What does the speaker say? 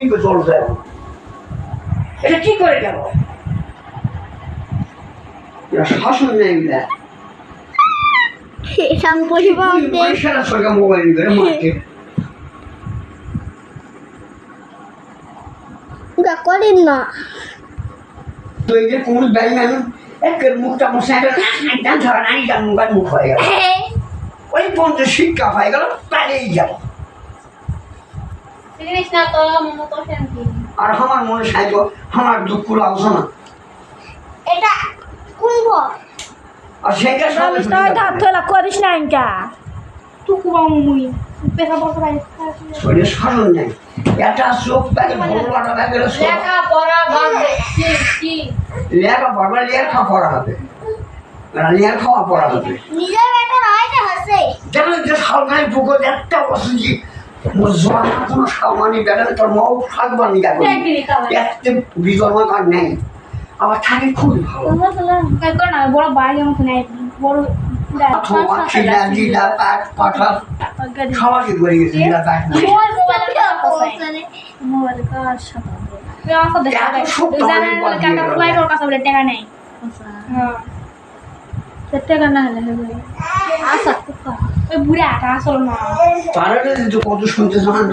জল যায় এটা কি করে গেল শাসন নেই মোবাইল করেন না তুই যে কোন ব্যাইমান একের মুখটা মশা ধরা নাই মুখ মুখ হয়ে গেল ওই পর্যন্ত শিক্ষা হয়ে গেল পালিয়ে গেল আর আমার মনে সাইব আমার দুঃখ লাগছে না এটা কোন ঘর আর সেইটা করিস না ইনকা তুকু মুই পেশা পড়া শরীরে শাসন নেই এটা চোখ ব্যাগে ভগবান ব্যাগে লেখাপড়া বাদ কি লেখা পড়া লেখা পড়া হবে লেখা পড়া হবে নিজের বেটা হয় না হাসে যেন যে সালগাই পুকুর একটা অসুজি জোয়ান কোনো সামানি বেটা তোর মাও থাকবানি গেল একটা বিজন্ম কার নেই আবার থাকে খুবই ভালো না বড় বাইরে মতো নেই বড় ছিলা জিলা পাট পাঠা খাওয়াকে করে গেছে জিলা পাট মোবাইল কার সাথে টাকা নেই টাকা না হলে আচ্ছা ওই বুড়া আসল না তারা কত শুনতে শোনান